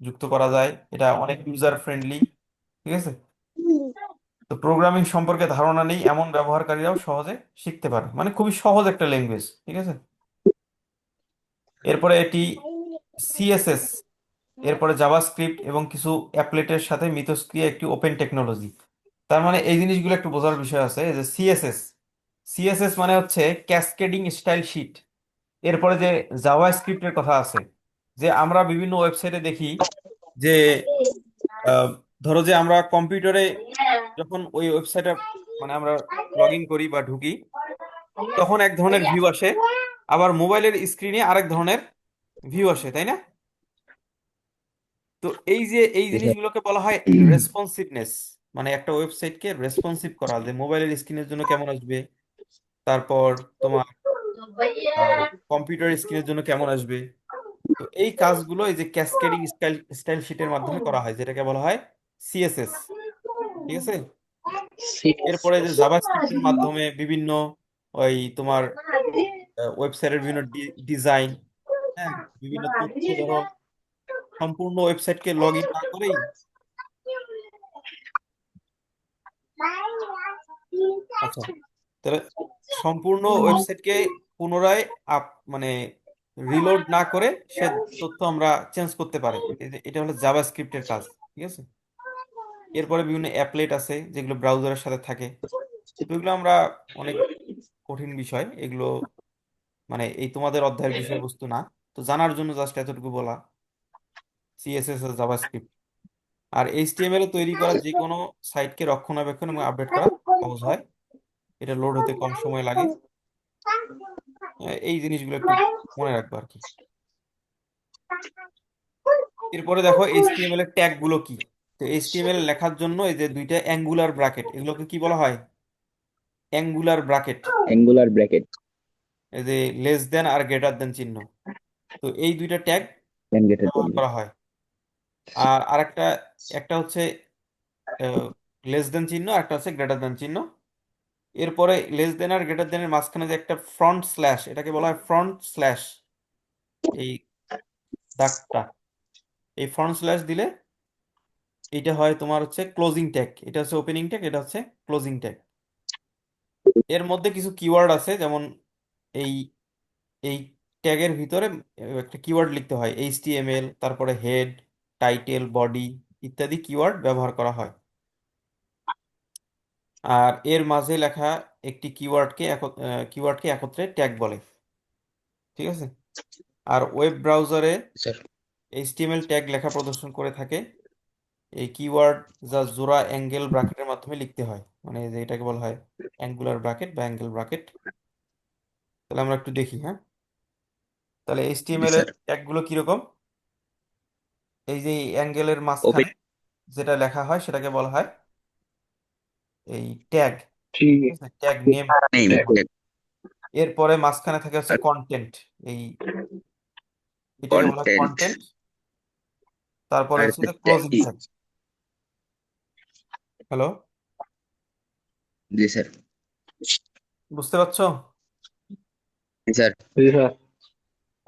[SPEAKER 1] যুক্ত করা যায়, এটা অনেক ইউজার ফ্রেন্ডলি। ঠিক আছে, তো প্রোগ্রামিং সম্পর্কে ধারণা নেই এমন ব্যবহারকারীরাও সহজে শিখতে পারে, মানে খুবই সহজ একটা ল্যাঙ্গুয়েজ। ঠিক আছে, এরপরে এটি সিএসএস, এরপরে জাভাস্ক্রিপ্ট এবং কিছু অ্যাপলেটের সাথে মিথস্ক্রিয়া একটি ওপেন টেকনোলজি। তার মানে এই জিনিসগুলো একটু বোঝার বিষয় আছে, এই যে সিএসএস, সিএসএস মানে হচ্ছে ক্যাসকেডিং স্টাইল শিট। এরপরে যে জাভা স্ক্রিপ্টের কথা আছে, যে আমরা বিভিন্ন ওয়েবসাইটে দেখি যে আহ, ধরো যে আমরা কম্পিউটারে যখন ওই ওয়েবসাইটে মানে আমরা লগ ইন করি বা ঢুকি, তখন এক ধরনের ভিউ আসে, আবার মোবাইলের স্ক্রিনে আরেক ধরনের ভিউ আসে, তাই না? তো এই যে এই
[SPEAKER 2] জি স্যার।
[SPEAKER 1] জিনিসগুলোকে বলা হয় রেসপন্সিভনেস, মানে একটা ওয়েবসাইটকে রেসপন্সিভ করা, যে মোবাইলের স্ক্রিনের জন্য কেমন আসবে, তারপর তোমার কম্পিউটার স্ক্রিনের জন্য কেমন আসবে। তো এই কাজগুলো এই যে ক্যাসকেডিং স্টাইল স্টাইল শিটের মাধ্যমে করা হয়, যেটাকে বলা হয় সিএসএস। ঠিক আছে। এরপরে যে জাভাস্ক্রিপ্টের মাধ্যমে বিভিন্ন ওই তোমার ওয়েবসাইটের বিভিন্ন ডিজাইন, হ্যাঁ, বিভিন্ন তথ্য, ধরো সম্পূর্ণ ওয়েবসাইটকে লগ ইন না করেই, আচ্ছা, তাহলে সম্পূর্ণ ওয়েবসাইটকে পুনরায় আপ মানে রিলোড না করে সে তথ্য আমরা চেঞ্জ করতে পারি। এটা হলো জাভাস্ক্রিপ্টের কাজ। ঠিক আছে। এরপরে বিভিন্ন অ্যাপলেট আছে যেগুলো ব্রাউজারের সাথে থাকে। তো এগুলো আমরা অনেক কঠিন বিষয় এগুলো, মানে এই তোমাদের অধ্যায়ের বিষয়বস্তু না। তো জানার জন্য জাস্ট এতটুকু বলা, সিএসএস আর জাভাস্ক্রিপ্ট। আর এইচটিএমএল এ তৈরি করা যে কোনো সাইটকে রক্ষণাবেক্ষণ এবং আপডেট করা সহজ হয়, এটা লোড হতে কম সময় লাগে। এই জিনিসগুলো একটু মনে রাখবো আর কি। এরপরে দেখো এইচটিএমএল এর ট্যাগ গুলো কি। তো এইচটিএমএল লেখার জন্য এই যে দুইটা অ্যাঙ্গুলার ব্র্যাকেট, এগুলোকে কি বলা হয়? Angular bracket.
[SPEAKER 2] Angular bracket.
[SPEAKER 1] এই যে লেস দেন আর গ্রেটার দেন চিহ্ন, তো এই দুইটা ট্যাগ
[SPEAKER 2] ব্র্যাকেটের
[SPEAKER 1] ব্যবহার
[SPEAKER 2] জন্য।
[SPEAKER 1] করা হয়। আর আরেকটা, একটা হচ্ছে লেস দেন চিহ্ন, একটা হচ্ছে গ্রেটার দেন চিহ্ন। এরপরে লেস দেন আর গ্রেটার দেনের মাঝখানে যে একটা ফ্রন্ট স্ল্যাশ, এটাকে বলা হয় ফ্রন্ট স্ল্যাশ। এই দাগটা, এই ফ্রন্ট স্ল্যাশ দিলে এটা হয় তোমার হচ্ছে ক্লোজিং ট্যাগ, এটা হচ্ছে ওপেনিং ট্যাগ, এটা হচ্ছে ক্লোজিং ট্যাগ। এর মধ্যে কিছু কিওয়ার্ড আছে, যেমন এই এই ট্যাগের ভিতরে একটা কিওয়ার্ড লিখতে হয়, এইচটিএমএল, তারপরে হেড, টাইটেল, বডি ইত্যাদি কিওয়ার্ড ব্যবহার করা হয়। আর এর মাঝে লেখা একটি কিওয়ার্ডকে একত্রে ট্যাগ বলে। ঠিক আছে। আর ওয়েব ব্রাউজারে
[SPEAKER 2] স্যার।
[SPEAKER 1] এইচটিএমএল ট্যাগ লেখা প্রদর্শন করে থাকে এই কিওয়ার্ড, যা জোড়া অ্যাঙ্গেল ব্র্যাকেটের মাধ্যমে লিখতে হয়, মানে যে এটাকে বলা হয় অ্যাঙ্গুলার ব্র্যাকেট বা অ্যাঙ্গেল ব্র্যাকেট। তাহলে আমরা একটু দেখি, হ্যাঁ। তাহলে
[SPEAKER 2] জি
[SPEAKER 1] এইচটিএমএল এর
[SPEAKER 2] স্যার।
[SPEAKER 1] ট্যাগগুলো কিরকম? এই যে অ্যাঙ্গেলের
[SPEAKER 2] ওপেন।
[SPEAKER 1] মাঝখানে যেটা লেখা হয় সেটাকে বলা হয় এই ট্যাগ। ঠিক আছে, ট্যাগ নেম।
[SPEAKER 2] নেম।
[SPEAKER 1] এরপরে মাঝখানে থাকে হচ্ছে কন্টেন্ট, এই এটাকে বলা হয়
[SPEAKER 2] কন্টেন্ট।
[SPEAKER 1] কন্টেন্ট। তারপরে
[SPEAKER 2] আর
[SPEAKER 1] হচ্ছে ক্লোজিং ট্যাগ। হ্যালো,
[SPEAKER 2] জি স্যার।
[SPEAKER 1] বুঝতে পারছো?
[SPEAKER 2] জি স্যার।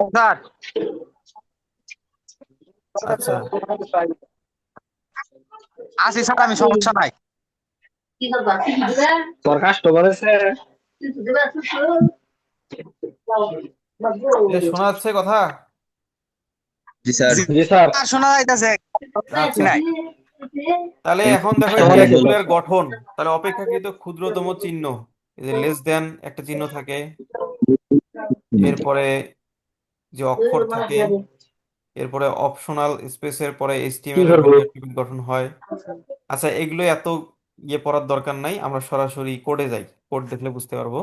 [SPEAKER 3] স্যার
[SPEAKER 1] আচ্ছা,
[SPEAKER 3] আছি স্যার, আমি সমস্যা নাই।
[SPEAKER 4] তোর কাষ্ট করেছে।
[SPEAKER 1] এটা শোনা যাচ্ছে কথা?
[SPEAKER 2] জি স্যার।
[SPEAKER 3] জি
[SPEAKER 4] জি স্যার।
[SPEAKER 3] স্যার, শোনা যাইতেছে।
[SPEAKER 1] আচ্ছা,
[SPEAKER 3] নাই।
[SPEAKER 1] তাহলে এখন দেখো এই
[SPEAKER 4] তোমার আছে।
[SPEAKER 1] ট্যাগগুলোর গঠন। তাহলে অপেক্ষাকৃত ক্ষুদ্রতম চিহ্ন, এই যে লেস দেন একটা চিহ্ন থাকে, এরপরে যে অক্ষর থাকে, এরপরে অপশনাল স্পেসের পরে
[SPEAKER 4] কি
[SPEAKER 1] এইচটিএমএল এর
[SPEAKER 4] করবো?
[SPEAKER 1] বডি অ্যাট্রিবিউট গঠন হয়। আচ্ছা, এগুলো এত পড়ার দরকার নাই, আমরা সরাসরি কোডে যাই, কোড দেখলে বুঝতে পারবো।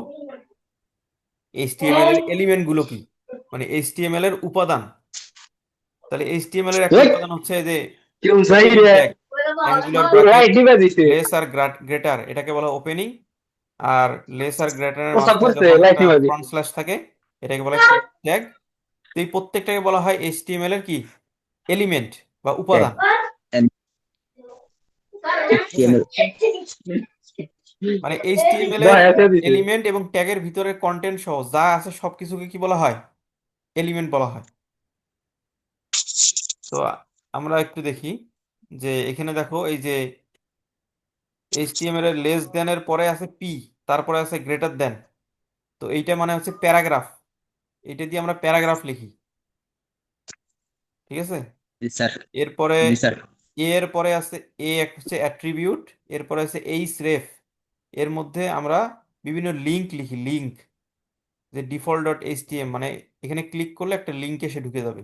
[SPEAKER 1] এইচটিএমএল এর এলিমেন্ট গুলো কি, মানে এইচটিএমএল এর উপাদান। তাহলে এইচটিএমএল এর একটা
[SPEAKER 4] এই,
[SPEAKER 1] উপাদান হচ্ছে এই যে
[SPEAKER 4] কেউ যাই
[SPEAKER 1] ওপেনিং
[SPEAKER 4] রে।
[SPEAKER 1] ট্যাগ, অ্যাঙ্গুলার ব্র্যাকেট,
[SPEAKER 4] রাইট দিবা দিছে।
[SPEAKER 1] লেস আর গ্রেটার, এটাকে বলা ওপেনিং। আর লেস আর গ্রেটারের
[SPEAKER 4] প্রস্তাব
[SPEAKER 1] মাঝখানে
[SPEAKER 4] করছে
[SPEAKER 1] যখন
[SPEAKER 4] লাইট
[SPEAKER 1] একটা
[SPEAKER 4] দিবা
[SPEAKER 1] ফ্রন্ট
[SPEAKER 4] দিছে।
[SPEAKER 1] স্ল্যাশ থাকে, এটাকে বলা হয় ট্যাগ। তো এই প্রত্যেকটাকে বলা হয় এইচটিএমএল এর কি, এলিমেন্ট বা
[SPEAKER 2] ট্যাগ।
[SPEAKER 1] উপাদান। ঠিক আছে।
[SPEAKER 2] HTML।
[SPEAKER 1] মানে এইচটিএমএল এর
[SPEAKER 4] দয়া করে দিছে।
[SPEAKER 1] এলিমেন্ট এবং ট্যাগের ভিতরে কন্টেন্ট সহ যা আছে সবকিছুকে কি বলা হয়, এলিমেন্ট বলা হয়। তো আমরা একটু দেখি যে এখানে দেখো এই যে এইচটিএমএল এর লেস দেন এর পরে আছে পি, তারপরে আছে গ্রেটার দেন। তো এইটা মানে হচ্ছে প্যারাগ্রাফ, এটা দিয়ে আমরা প্যারাগ্রাফ লিখি। ঠিক আছে।
[SPEAKER 2] জি স্যার।
[SPEAKER 1] এরপরে
[SPEAKER 2] জি স্যার।
[SPEAKER 1] এর পরে আছে হচ্ছে অ্যাট্রিবিউট, এরপরে আছে এইচ রেফ। এর মধ্যে আমরা বিভিন্ন লিংক লিখি, লিংক, যে ডিফল্ট ডট এইচটিএম, মানে এখানে ক্লিক করলে একটা লিংক এসে ঢুকে যাবে।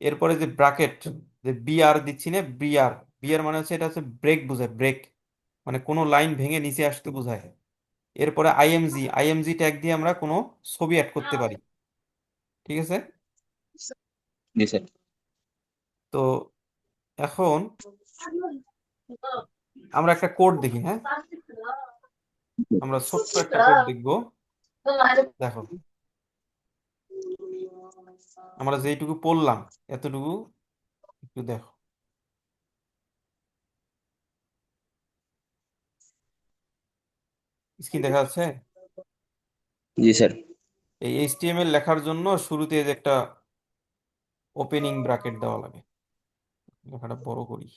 [SPEAKER 1] এরপরে যে ব্র্যাকেট, যে বিআর দিচ্ছি না, বিআর, বিআর মানে হচ্ছে এটা হচ্ছে ব্রেক বোঝায়, ব্রেক, মানে কোনো লাইন ভেঙে নিচে আসতে বোঝায়। এরপরে আইএমজি ট্যাগ দিয়ে আমরা কোনো ছবি অ্যাড করতে পারি। ঠিক আছে?
[SPEAKER 2] জি স্যার।
[SPEAKER 1] তো এখন আমরা একটা কোড দেখি, হ্যাঁ, আমরা ছোট্ট একটা কোড দেখব। দেখো, আমরা যেইটুকু পড়লাম এতটুকু একটু দেখো। স্ক্রিন দেখা যাচ্ছে?
[SPEAKER 2] জি স্যার।
[SPEAKER 1] এই এইচটিএমএল লেখার জন্য শুরুতে যে একটা ওপেনিং ব্র্যাকেট দেওয়া লাগে। লেখাটা বড় করি।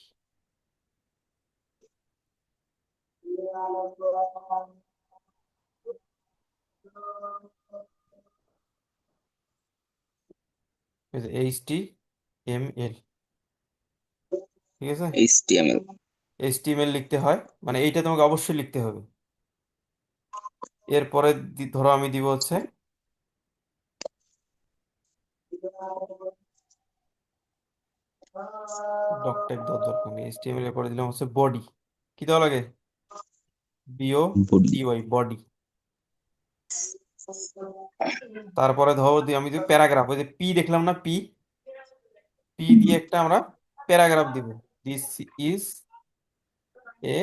[SPEAKER 1] এইচটিএমএল, ঠিক আছে?
[SPEAKER 2] HTML।
[SPEAKER 1] এইচটিএমএল লিখতে হয়, মানে এইটা তোমাকে অবশ্যই লিখতে হবে। এরপরে ধরো আমি দিব হচ্ছে ডক টাইপ দেওয়ার দরকার নেই, এইচটিএমএল এর পরে দিলাম হচ্ছে বডি। কি দেওয়া লাগে? B O
[SPEAKER 2] body.
[SPEAKER 1] D Y, body. তারপরে ধরো আমি যদি প্যারাগ্রাফ, ওই যে পি দেখলাম না, পি, পি দিয়ে একটা আমরা প্যারাগ্রাফ দিব। This is a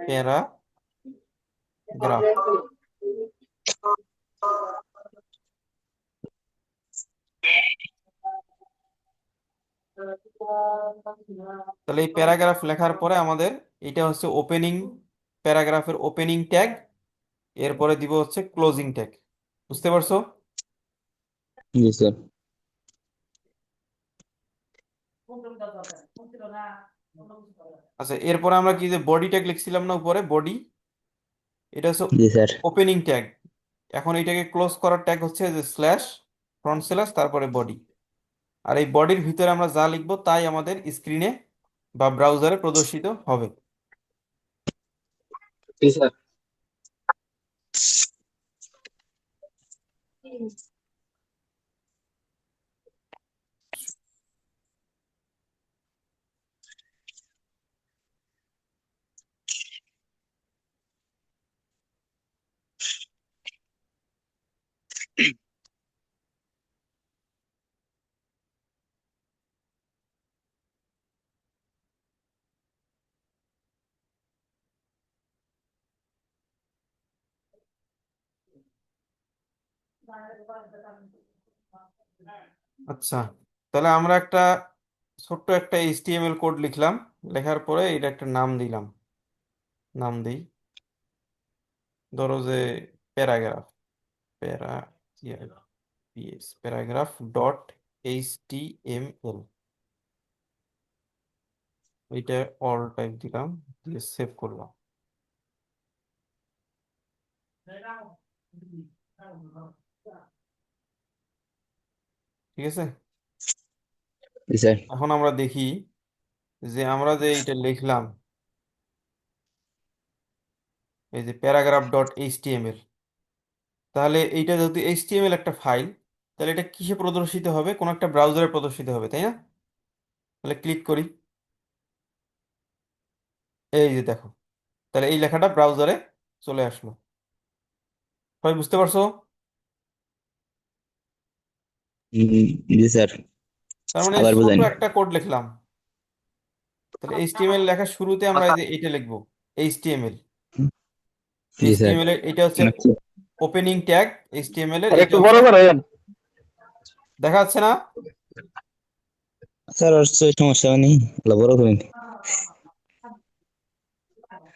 [SPEAKER 1] paragraph. তাহলে এই প্যারাগ্রাফ লেখার পরে আমাদের এটা হচ্ছে ওপেনিং, প্যারাগ্রাফের ওপেনিং ট্যাগ। এরপরে দিব হচ্ছে ক্লোজিং ট্যাগ। বুঝতে পারছো?
[SPEAKER 2] জি স্যার।
[SPEAKER 1] আচ্ছা, এরপরে আমরা কি যে বডি ট্যাগ লিখছিলাম না উপরে, বডি, এটা হচ্ছে
[SPEAKER 2] জি স্যার।
[SPEAKER 1] Opening tag. এখন এটাকে ক্লোজ করার ট্যাগ হচ্ছে যে স্ল্যাশ, ফ্রন্ট স্ল্যাশ, তারপরে বডি। আর এই বডির ভিতরে আমরা যা লিখবো তাই আমাদের স্ক্রিনে বা ব্রাউজারে প্রদর্শিত হবে।
[SPEAKER 4] জি স্যার।
[SPEAKER 1] আচ্ছা, তাহলে আমরা একটা ছোট্ট একটা এইচটিএমএল কোড লিখলাম। লেখার পরে এটা একটা নাম দিলাম। নাম দিই ধরো যে প্যারাগ্রাফ, প্যারা পিএস প্যারাগ্রাফ ডট এইচটিএমএল। এটা অল টাইপ দিলাম, দিয়ে সেভ করলাম। ঠিক আছে?
[SPEAKER 2] জি স্যার।
[SPEAKER 1] এখন আমরা দেখি যে আমরা যে এটা লিখলাম, এই যে প্যারাগ্রাফ ডট এইচটিএমএল, তাহলে এইটা যেহেতু এইচটিএমএল একটা ফাইল, তাহলে এটা কিসে প্রদর্শিত হবে? কোন একটা ব্রাউজারে প্রদর্শিত হবে, তাই না? তাহলে ক্লিক করি, এই যে দেখো, তাহলে এই লেখাটা ব্রাউজারে চলে আসলো। সবাই বুঝতে পারছো?
[SPEAKER 2] জি স্যার।
[SPEAKER 1] তার মানে
[SPEAKER 2] আবার
[SPEAKER 1] ছোট
[SPEAKER 2] বুঝাইন।
[SPEAKER 1] একটা কোড লিখলাম। তাহলে এইচটিএমএল লেখার শুরুতে আমরা এই যে এটা লিখবো, এইচটিএমএল।
[SPEAKER 2] জি স্যার।
[SPEAKER 1] এইচটিএমএল এর এটা হচ্ছে
[SPEAKER 2] আচ্ছা
[SPEAKER 1] ওপেনিং ট্যাগ। এইচটিএমএল এর
[SPEAKER 4] আর
[SPEAKER 1] এটা
[SPEAKER 4] একটু বড়
[SPEAKER 1] হচ্ছে,
[SPEAKER 4] করেন।
[SPEAKER 1] দেখা যাচ্ছে না?
[SPEAKER 2] স্যার, আর সমস্যা নেই, বড় করেন।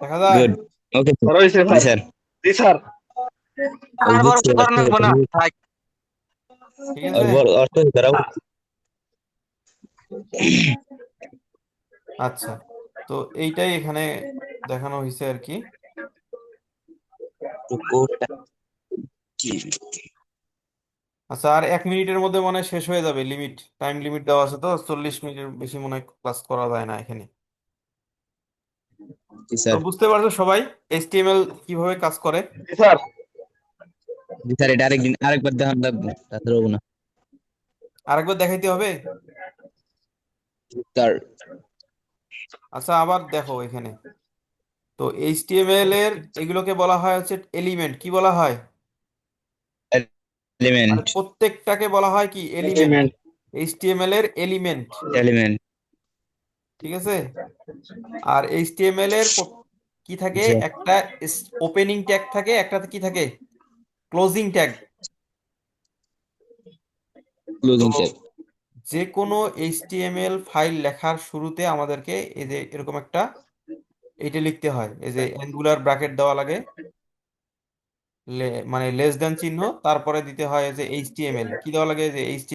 [SPEAKER 1] দেখা যায়?
[SPEAKER 2] গুড। Okay sir.
[SPEAKER 4] বড় হয়েছে
[SPEAKER 2] জি
[SPEAKER 4] স্যার।
[SPEAKER 2] স্যার।
[SPEAKER 4] জি স্যার।
[SPEAKER 3] আর বড়
[SPEAKER 2] বুঝছি
[SPEAKER 3] কি
[SPEAKER 2] অর্থ
[SPEAKER 3] করার লাগবো না থাক।
[SPEAKER 1] ঠিক আছে?
[SPEAKER 2] অর্থ দ্বারা।
[SPEAKER 1] আচ্ছা, তো এইটাই এখানে দেখানো হয়েছে আর কি।
[SPEAKER 2] কোডটা কি?
[SPEAKER 1] আচ্ছা, আর 1 মিনিটের মধ্যে মনে হয় শেষ হয়ে যাবে, লিমিট, টাইম লিমিট দেওয়া আছে, তো 40 মিনিটের বেশি মনে হয় ক্লাস করা যায় না এখানে।
[SPEAKER 2] জি
[SPEAKER 1] তো
[SPEAKER 2] স্যার।
[SPEAKER 1] বুঝতে পারছো সবাই এইচটিএমএল কিভাবে কাজ করে?
[SPEAKER 4] জি স্যার।
[SPEAKER 2] জি স্যার, এটা আরেকবার দেখান লাগবে, তাতে হবো না।
[SPEAKER 1] আরেকবার দেখাইতে হবে?
[SPEAKER 2] স্যার।
[SPEAKER 1] আচ্ছা, আবার দেখো এখানে, তো এইচটিএমএল এর এগুলোকে বলা হয় হচ্ছে এলিমেন্ট। কি বলা হয়? মানে
[SPEAKER 2] এলিমেন্ট।
[SPEAKER 1] প্রত্যেকটাকে বলা হয় কি? এলিমেন্ট।
[SPEAKER 4] এলিমেন্ট।
[SPEAKER 1] এইচটিএমএল এর এলিমেন্ট।
[SPEAKER 2] এলিমেন্ট।
[SPEAKER 1] ঠিক আছে। আর এইচটিএমএল এর কি থাকে?
[SPEAKER 2] আচ্ছা।
[SPEAKER 1] একটা ওপেনিং ট্যাগ থাকে, একটাতে কি থাকে? Closing tag. তো
[SPEAKER 2] ক্লোজিং ট্যাগ।
[SPEAKER 1] যে কোনো এইচটিএমএল ফাইল লেখার শুরুতে আমাদেরকে এই যে এরকম একটা এইটা লিখতে হয়, এই যে অ্যাঙ্গুলার ব্র্যাকেট দেওয়া লাগে, মানে লেস দেন চিহ্ন, তারপরে দিতে হয় এই যে এইচটিএমএল কি দেওয়া লাগে, যে